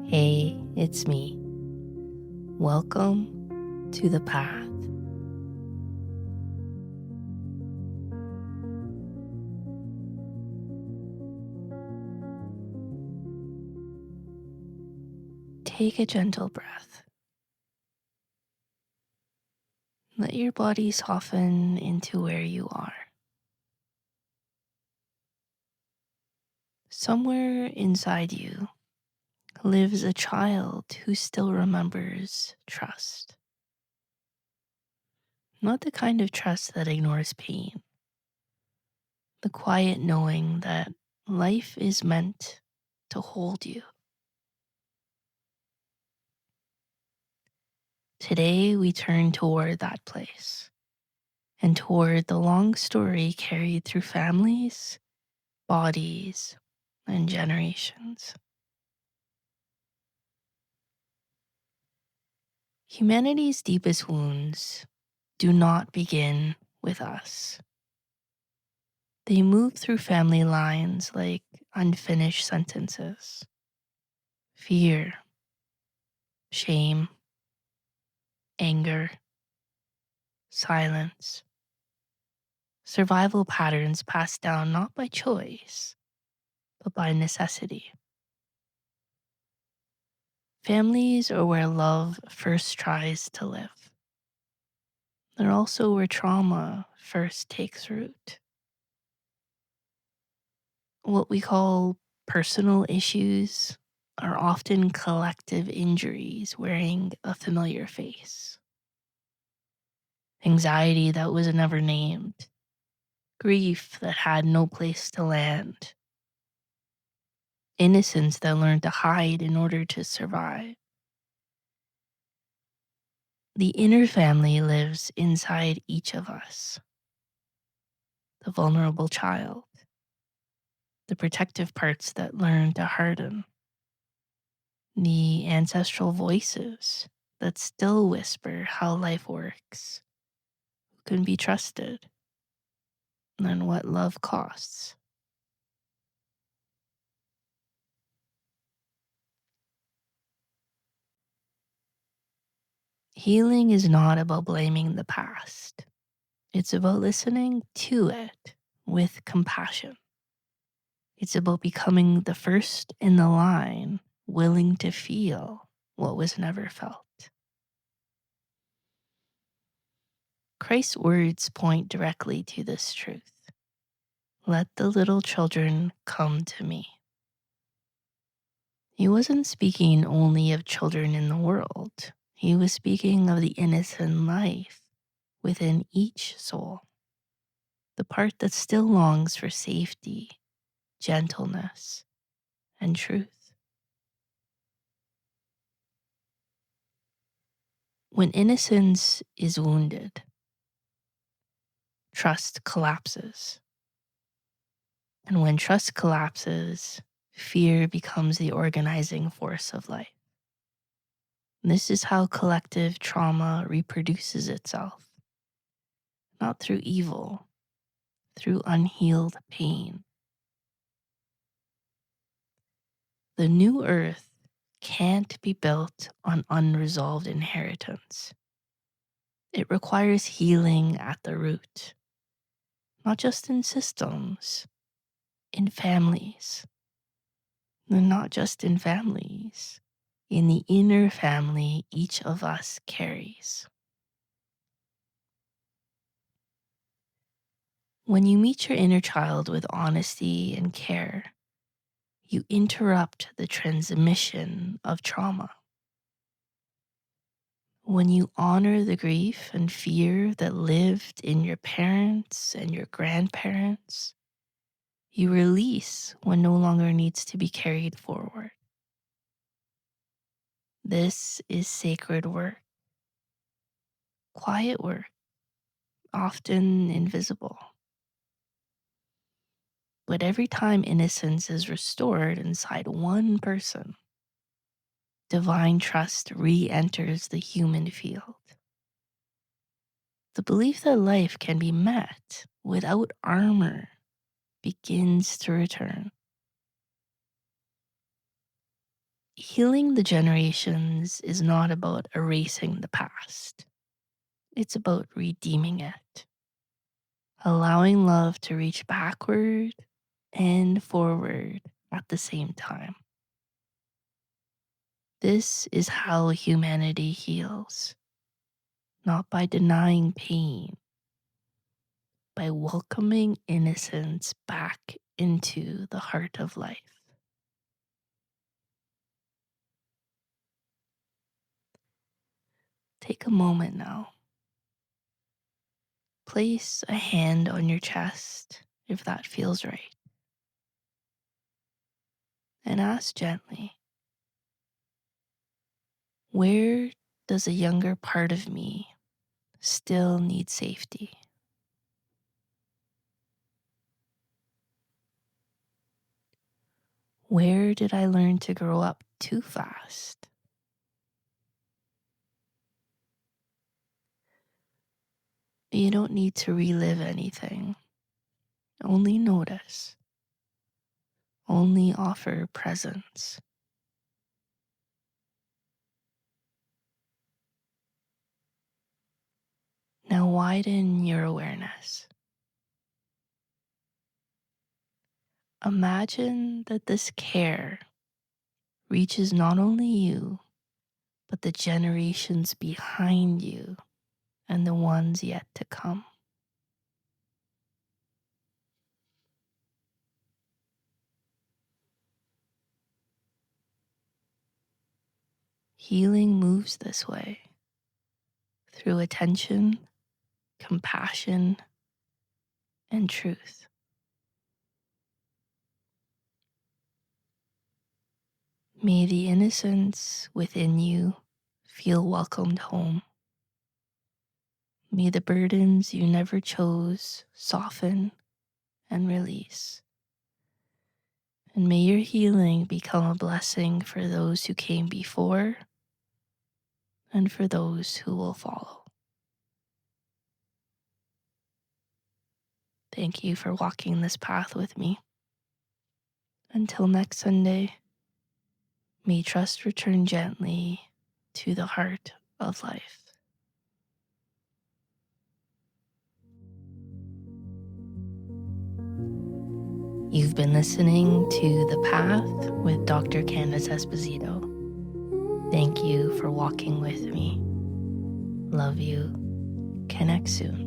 Hey, it's me. Welcome to the path. Take a gentle breath. Let your body soften into where you are. Somewhere inside you lives a child who still remembers trust. Not the kind of trust that ignores pain, the quiet knowing that life is meant to hold you. Today, we turn toward that place and toward the long story carried through families, bodies, and generations. Humanity's deepest wounds do not begin with us. They move through family lines like unfinished sentences. Fear, shame, anger, silence. Survival patterns passed down not by choice, but by necessity. Families are where love first tries to live. They're also where trauma first takes root. What we call personal issues are often collective injuries wearing a familiar face. Anxiety that was never named, grief that had no place to land, innocence that learned to hide in order to survive. The inner family lives inside each of us. The vulnerable child, the protective parts that learn to harden, the ancestral voices that still whisper how life works, who can be trusted, and what love costs. Healing is not about blaming the past. It's about listening to it with compassion. It's about becoming the first in the line, willing to feel what was never felt. Christ's words point directly to this truth. Let the little children come to me. He wasn't speaking only of children in the world. He was speaking of the innocent life within each soul, the part that still longs for safety, gentleness, and truth. When innocence is wounded, trust collapses. And when trust collapses, fear becomes the organizing force of life. This is how collective trauma reproduces itself, not through evil, through unhealed pain. The new earth can't be built on unresolved inheritance. It requires healing at the root, not just in systems, in families. And not just in families, in the inner family each of us carries. When you meet your inner child with honesty and care, you interrupt the transmission of trauma. When you honor the grief and fear that lived in your parents and your grandparents, you release what no longer needs to be carried forward. This is sacred work, quiet work, often invisible. But every time innocence is restored inside one person, divine trust re enters the human field. The belief that life can be met without armor begins to return. Healing the generations is not about erasing the past. It's about redeeming it, allowing love to reach backward and forward at the same time. This is how humanity heals, not by denying pain, by welcoming innocence back into the heart of life. Take a moment now. Place a hand on your chest if that feels right, and ask gently, where does a younger part of me still need safety? Where did I learn to grow up too fast? You don't need to relive anything. Only notice. Only offer presence. Now widen your awareness. Imagine that this care reaches not only you, but the generations behind you and the ones yet to come. Healing moves this way through attention, compassion, and truth. May the innocence within you feel welcomed home. May the burdens you never chose soften and release. And may your healing become a blessing for those who came before and for those who will follow. Thank you for walking this path with me. Until next Sunday, may trust return gently to the heart of life. You've been listening to The Path with Dr. Candice Esposito. Thank you for walking with me. Love you. Connect soon.